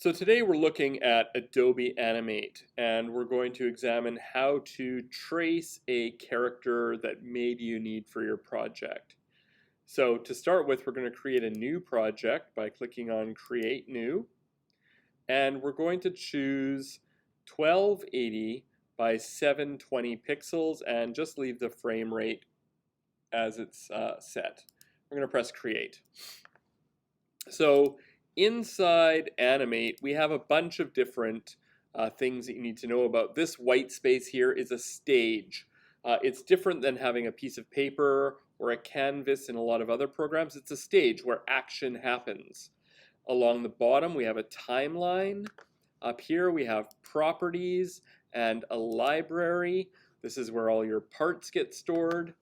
So today we're looking at Adobe Animate, and we're going to examine how to trace a character that maybe you need for your project. So to start with, we're going to create a new project by clicking on Create New, and we're going to choose 1280 by 720 pixels and just leave the frame rate as it's set. We're going to press Create. So inside Animate, we have a bunch of different things that you need to know about. This white space here is a stage. It's different than having a piece of paper or a canvas in a lot of other programs. It's a stage where action happens. Along the bottom, we have a timeline. Up here, we have properties and a library. This is where all your parts get stored.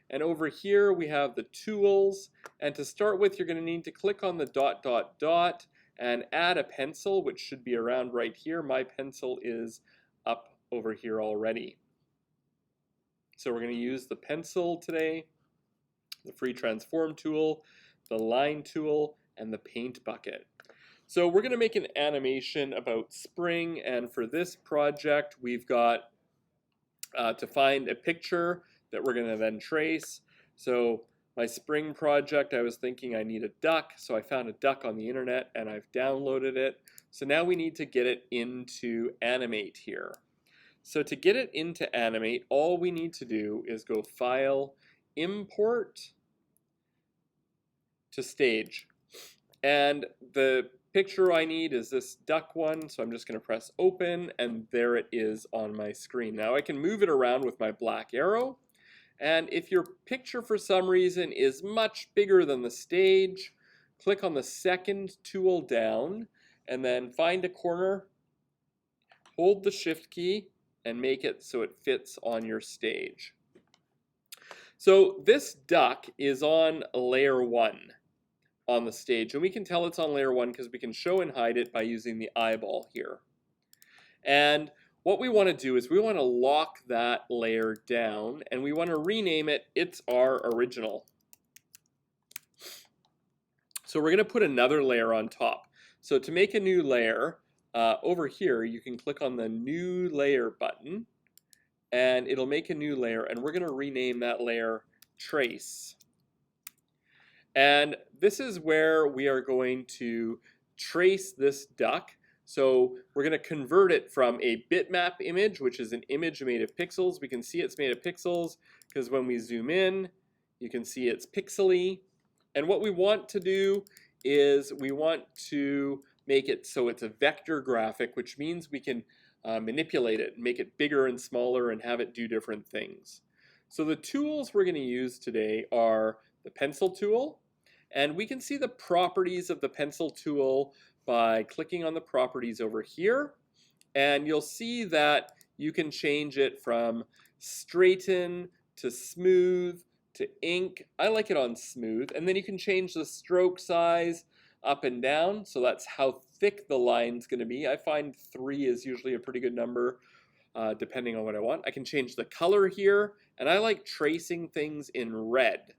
And over here we have the tools, and to start with you're going to need to click on the ... and add a pencil, which should be around right here. My pencil is up over here already. So we're going to use the pencil today, the free transform tool, the line tool, and the paint bucket. So we're going to make an animation about spring, and for this project we've got to find a picture that we're going to then trace. So my spring project, I was thinking I need a duck, so I found a duck on the internet and I've downloaded it. So now we need to get it into Animate here. So to get it into Animate, all we need to do is go File, Import to Stage. And the picture I need is this duck one, so I'm just going to press Open, and there it is on my screen. Now I can move it around with my black arrow, and if your picture for some reason is much bigger than the stage, click on the second tool down, and then find a corner, hold the Shift key, and make it so it fits on your stage. So this duck is on layer 1 on the stage, and we can tell it's on layer 1 because we can show and hide it by using the eyeball here. And what we want to do is we want to lock that layer down, and we want to rename it It's Our Original. So we're going to put another layer on top. So to make a new layer, over here you can click on the New Layer button, and it'll make a new layer, and we're going to rename that layer Trace. And this is where we are going to trace this duck. So we're going to convert it from a bitmap image, which is an image made of pixels. We can see it's made of pixels because when we zoom in, you can see it's pixely. And what we want to do is we want to make it so it's a vector graphic, which means we can manipulate it, make it bigger and smaller, and have it do different things. So the tools we're going to use today are the pencil tool, and we can see the properties of the pencil tool by clicking on the properties over here, and you'll see that you can change it from straighten to smooth to ink. I like it on smooth, and then you can change the stroke size up and down, so that's how thick the line's going to be. I find 3 is usually a pretty good number depending on what I want. I can change the color here, and I like tracing things in red.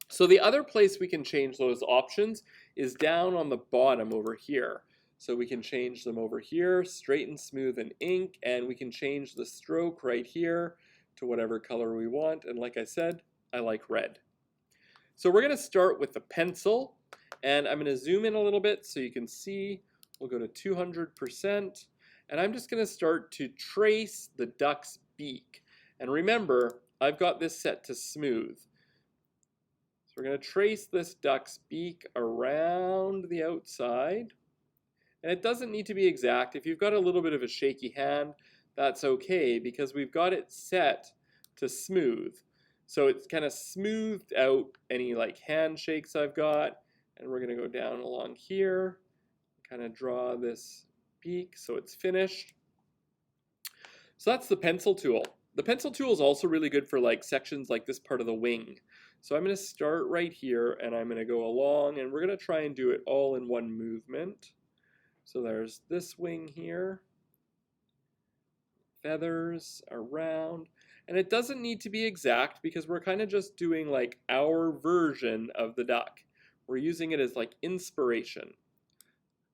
So the other place we can change those options is down on the bottom over here. So we can change them over here, straighten, smooth, and ink, and we can change the stroke right here to whatever color we want. And like I said, I like red. So we're going to start with the pencil, and I'm going to zoom in a little bit so you can see. We'll go to 200%, and I'm just going to start to trace the duck's beak. And remember, I've got this set to smooth. So we're going to trace this duck's beak around the outside. And it doesn't need to be exact. If you've got a little bit of a shaky hand, that's okay because we've got it set to smooth. So it's kind of smoothed out any like handshakes I've got. And we're going to go down along here, kind of draw this beak so it's finished. So that's the pencil tool. The pencil tool is also really good for like sections like this part of the wing. So I'm going to start right here, and I'm going to go along, and we're going to try and do it all in one movement. So there's this wing here, feathers around, and it doesn't need to be exact because we're kind of just doing like our version of the duck. We're using it as like inspiration.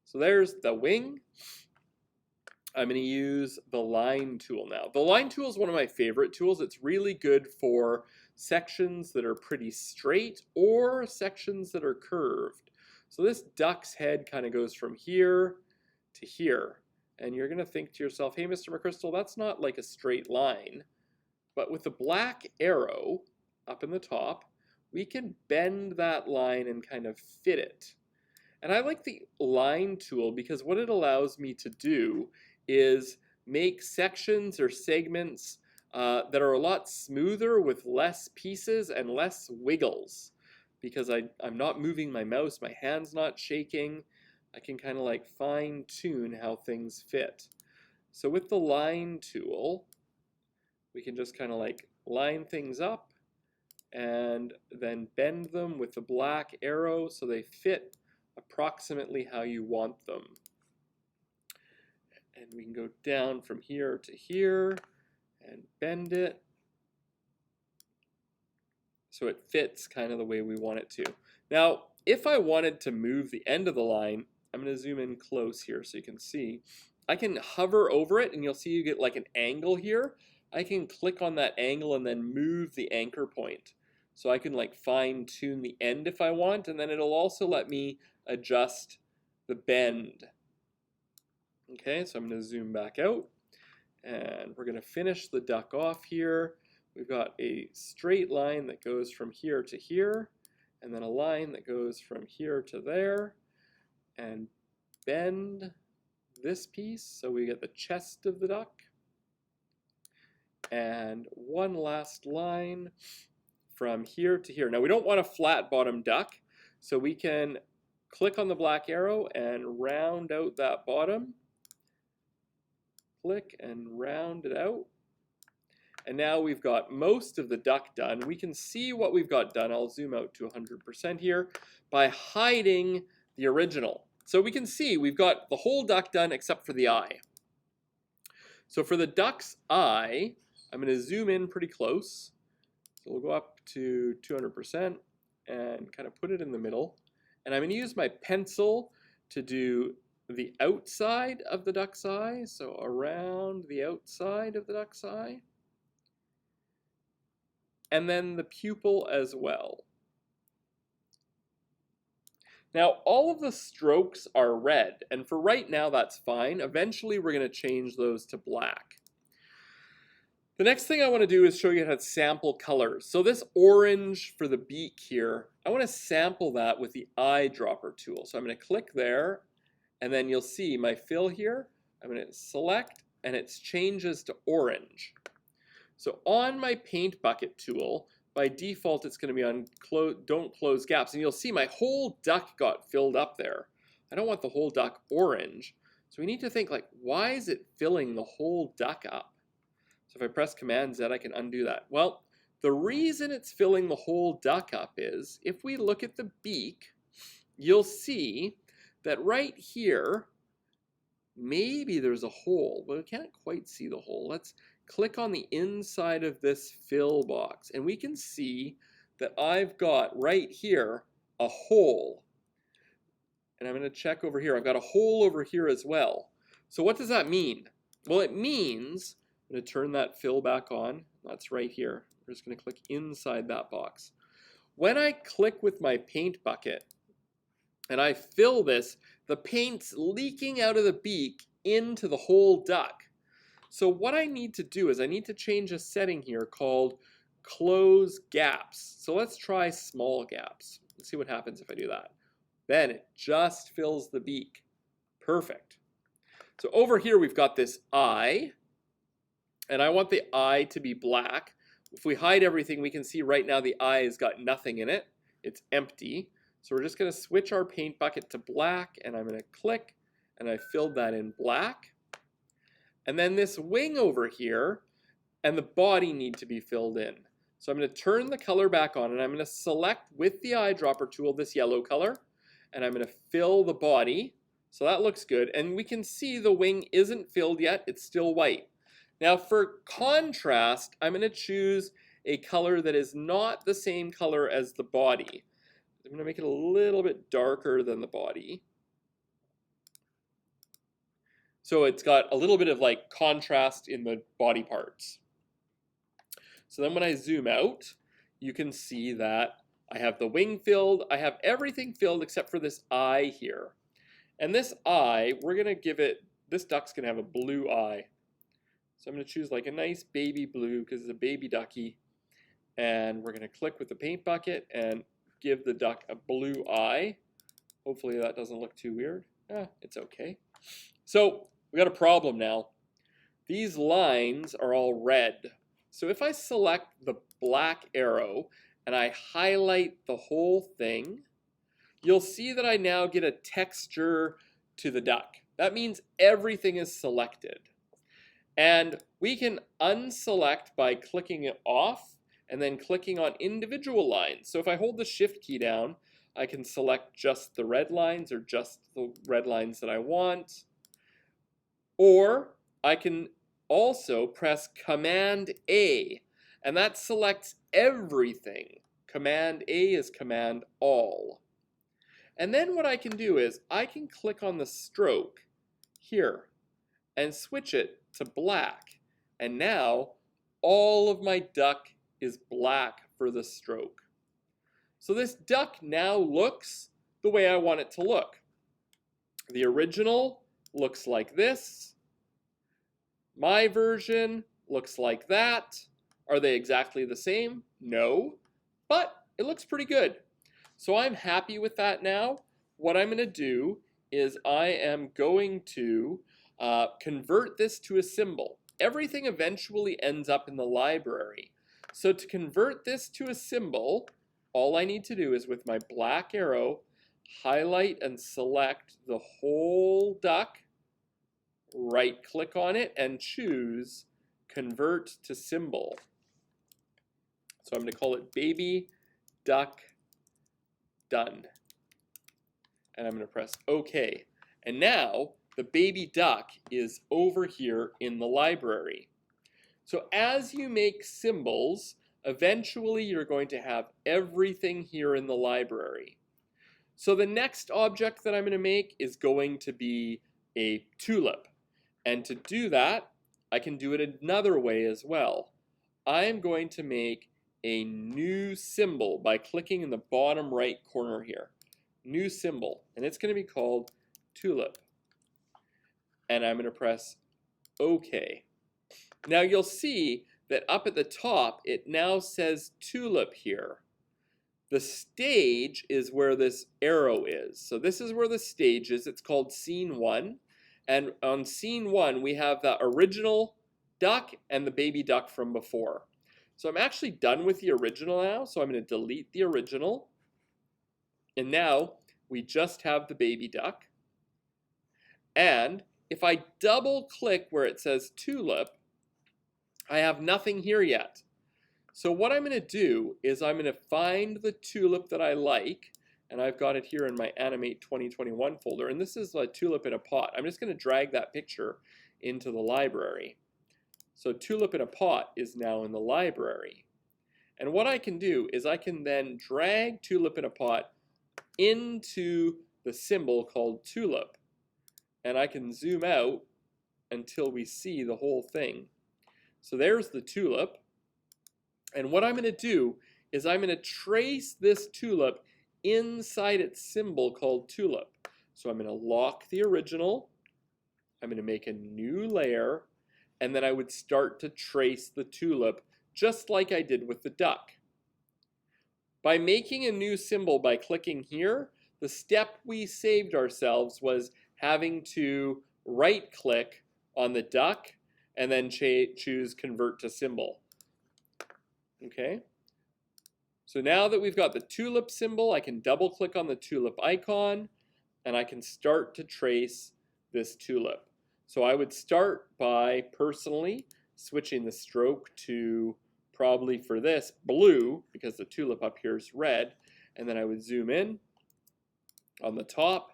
So there's the wing. I'm going to use the line tool now. The line tool is one of my favorite tools. It's really good for sections that are pretty straight or sections that are curved. So this duck's head kind of goes from here to here. And you're going to think to yourself, hey, Mr. McChrystal, that's not like a straight line. But with the black arrow up in the top, we can bend that line and kind of fit it. And I like the line tool because what it allows me to do is make sections or segments that are a lot smoother with less pieces and less wiggles. Because I'm not moving my mouse, my hand's not shaking. I can kind of like fine tune how things fit. So with the line tool, we can just kind of like line things up and then bend them with the black arrow so they fit approximately how you want them. And we can go down from here to here and bend it so it fits kind of the way we want it to. Now, if I wanted to move the end of the line, I'm going to zoom in close here so you can see. I can hover over it and you'll see you get like an angle here. I can click on that angle and then move the anchor point. So I can like fine tune the end if I want, and then it'll also let me adjust the bend. Okay, so I'm going to zoom back out and we're going to finish the duck off here. We've got a straight line that goes from here to here, and then a line that goes from here to there, and bend this piece so we get the chest of the duck. And one last line from here to here. Now we don't want a flat bottom duck, so we can click on the black arrow and round out that bottom. Click and round it out. And now we've got most of the duck done. We can see what we've got done. I'll zoom out to 100% here by hiding the original. So we can see we've got the whole duck done except for the eye. So for the duck's eye, I'm going to zoom in pretty close. So we'll go up to 200% and kind of put it in the middle. And I'm going to use my pencil to do the outside of the duck's eye. So around the outside of the duck's eye. And then the pupil as well. Now, all of the strokes are red, and for right now, that's fine. Eventually, we're going to change those to black. The next thing I want to do is show you how to sample colors. So this orange for the beak here, I want to sample that with the eyedropper tool. So I'm going to click there, and then you'll see my fill here. I'm going to select, and it changes to orange. So on my paint bucket tool, by default, it's going to be on don't close gaps. And you'll see my whole duck got filled up there. I don't want the whole duck orange. So we need to think like, why is it filling the whole duck up? So if I press Command Z, I can undo that. Well, the reason it's filling the whole duck up is, if we look at the beak, you'll see that right here, maybe there's a hole, but we can't quite see the hole. Let's click on the inside of this fill box, and we can see that I've got right here a hole. And I'm going to check over here. I've got a hole over here as well. So what does that mean? Well, it means, I'm going to turn that fill back on. That's right here. We're just going to click inside that box. When I click with my paint bucket and I fill this, the paint's leaking out of the beak into the whole duck. So what I need to do is I need to change a setting here called close gaps. So let's try small gaps. Let's see what happens if I do that. Then it just fills the beak. Perfect. So over here we've got this eye, and I want the eye to be black. If we hide everything, we can see right now the eye has got nothing in it. It's empty. So we're just going to switch our paint bucket to black, and I'm going to click, and I filled that in black. And then this wing over here and the body need to be filled in. So I'm going to turn the color back on, and I'm going to select with the eyedropper tool this yellow color, and I'm going to fill the body. So that looks good. And we can see the wing isn't filled yet. It's still white. Now for contrast, I'm going to choose a color that is not the same color as the body. I'm going to make it a little bit darker than the body. So it's got a little bit of like contrast in the body parts. So then when I zoom out, you can see that I have the wing filled, I have everything filled except for this eye here. And this eye, we're gonna give it, this duck's gonna have a blue eye. So I'm gonna choose like a nice baby blue because it's a baby ducky. And we're gonna click with the paint bucket and give the duck a blue eye. Hopefully that doesn't look too weird. It's okay. So we got a problem now. These lines are all red. So if I select the black arrow and I highlight the whole thing, you'll see that I now get a texture to the duck. That means everything is selected. And we can unselect by clicking it off and then clicking on individual lines. So if I hold the shift key down, I can select just the red lines or just the red lines that I want. Or I can also press Command A, and that selects everything. Command A is Command All. And then what I can do is I can click on the stroke here and switch it to black. And now all of my duck is black for the stroke. So this duck now looks the way I want it to look. The original looks like this. My version looks like that. Are they exactly the same? No, but it looks pretty good. So I'm happy with that now. What I'm going to do is I am going to convert this to a symbol. Everything eventually ends up in the library. So to convert this to a symbol, all I need to do is with my black arrow, highlight and select the whole duck, right click on it and choose Convert to Symbol. So I'm going to call it Baby Duck Done. And I'm going to press OK. And now the baby duck is over here in the library. So as you make symbols, eventually you're going to have everything here in the library. So the next object that I'm going to make is going to be a tulip. And to do that, I can do it another way as well. I'm going to make a new symbol by clicking in the bottom right corner here. New symbol, and it's going to be called Tulip. And I'm going to press OK. Now you'll see that up at the top, it now says Tulip here. The stage is where this arrow is. So this is where the stage is. It's called Scene 1. And on Scene 1, we have the original duck and the baby duck from before. So I'm actually done with the original now, so I'm going to delete the original. And now we just have the baby duck. And if I double click where it says Tulip, I have nothing here yet. So what I'm going to do is I'm going to find the tulip that I like, and I've got it here in my Animate 2021 folder, and this is a tulip in a pot. I'm just going to drag that picture into the library. So tulip in a pot is now in the library. And what I can do is I can then drag tulip in a pot into the symbol called tulip. And I can zoom out until we see the whole thing. So there's the tulip. And what I'm going to do is I'm going to trace this tulip inside its symbol called tulip. So I'm going to lock the original. I'm going to make a new layer. And then I would start to trace the tulip just like I did with the duck. By making a new symbol by clicking here, the step we saved ourselves was having to right click on the duck and then choose Convert to Symbol. Okay, so now that we've got the tulip symbol, I can double click on the tulip icon and I can start to trace this tulip. So I would start by personally switching the stroke to probably for this blue, because the tulip up here is red, and then I would zoom in on the top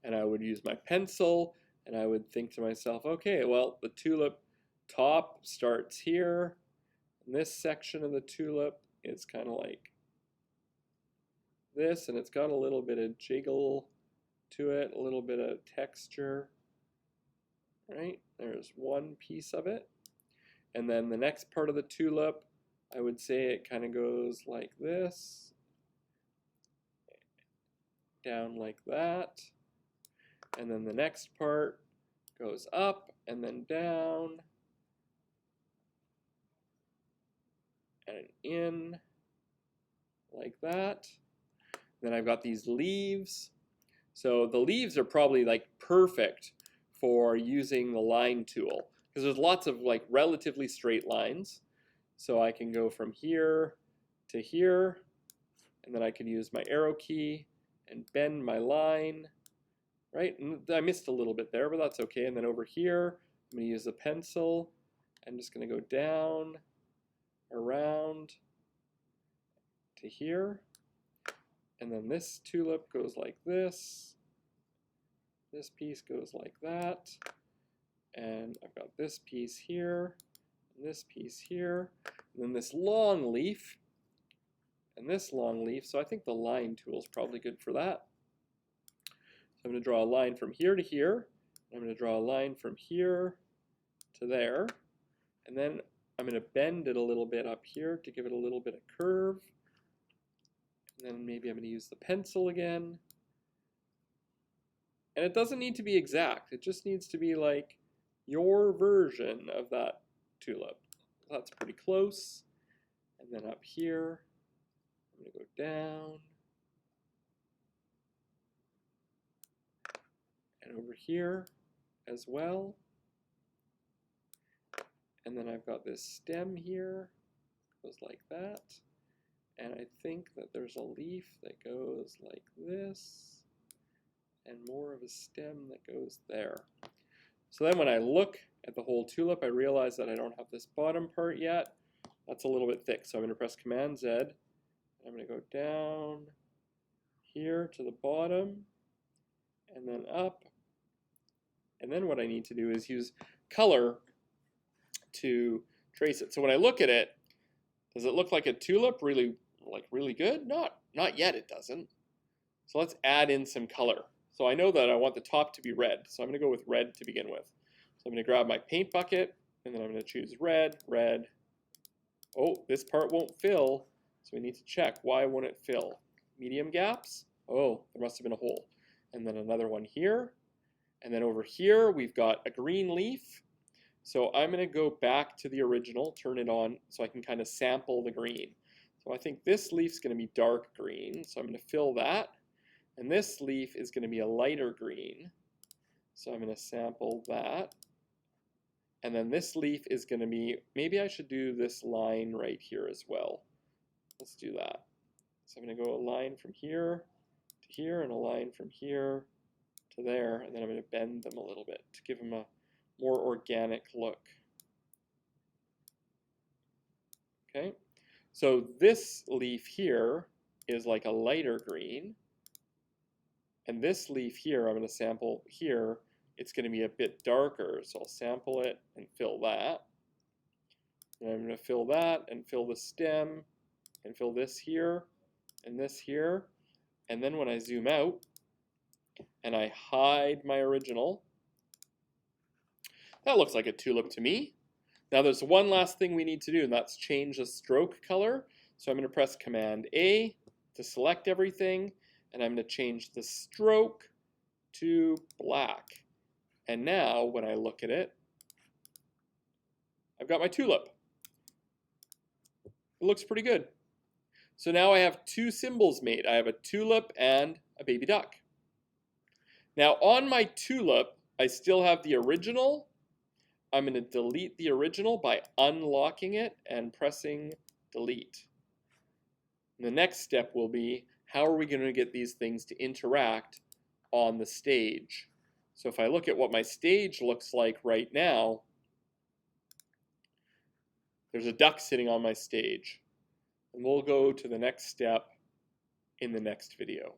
and I would use my pencil and I would think to myself, okay, well, the tulip top starts here. And this section of the tulip is kind of like this, and it's got a little bit of jiggle to it, a little bit of texture. right? There's one piece of it. And then the next part of the tulip, I would say it kind of goes like this, down like that. And then the next part goes up and then down and in like that. Then I've got these leaves. So the leaves are probably like perfect for using the line tool because there's lots of like relatively straight lines. So I can go from here to here, and then I can use my arrow key and bend my line, right? And I missed a little bit there, but that's okay. And then over here, I'm going to use a pencil. I'm just going to go down, around to here. And then this tulip goes like this. This piece goes like that. And I've got this piece here, and this piece here, and then this long leaf, and this long leaf. So I think the line tool is probably good for that. So I'm going to draw a line from here to here. I'm going to draw a line from here to there. And then I'm going to bend it a little bit up here to give it a little bit of curve. And then maybe I'm going to use the pencil again. And it doesn't need to be exact. It just needs to be like your version of that tulip. That's pretty close. And then up here, I'm going to go down. And over here as well. And then I've got this stem here, goes like that. And I think that there's a leaf that goes like this, and more of a stem that goes there. So then when I look at the whole tulip, I realize that I don't have this bottom part yet. That's a little bit thick, so I'm going to press Command Z. I'm going to go down here to the bottom, and then up. And then what I need to do is use color to trace it. So when I look at it, does it look like a tulip really good? Not yet, it doesn't. So let's add in some color. So I know that I want the top to be red, so I'm going to go with red to begin with. So I'm going to grab my paint bucket, and then I'm going to choose red, red. Oh, this part won't fill, so we need to check. Why won't it fill? Medium gaps? Oh, there must have been a hole. And then another one here. And then over here, we've got a green leaf. So I'm going to go back to the original, turn it on, so I can kind of sample the green. So I think this leaf's going to be dark green, so I'm going to fill that. And this leaf is going to be a lighter green, so I'm going to sample that. And then this leaf is going to be, maybe I should do this line right here as well. Let's do that. So I'm going to go a line from here to here, and a line from here to there, and then I'm going to bend them a little bit to give them a more organic look. Okay, so this leaf here is like a lighter green, and this leaf here, I'm going to sample here, it's going to be a bit darker, so I'll sample it and fill that. And I'm going to fill that and fill the stem and fill this here and this here. And then when I zoom out and I hide my original, that looks like a tulip to me. Now there's one last thing we need to do, and that's change the stroke color. So I'm going to press Command A to select everything, and I'm going to change the stroke to black. And now when I look at it, I've got my tulip. It looks pretty good. So now I have two symbols made. I have a tulip and a baby duck. Now on my tulip, I still have the original. I'm going to delete the original by unlocking it and pressing delete. And the next step will be, how are we going to get these things to interact on the stage? So if I look at what my stage looks like right now, there's a duck sitting on my stage. And we'll go to the next step in the next video.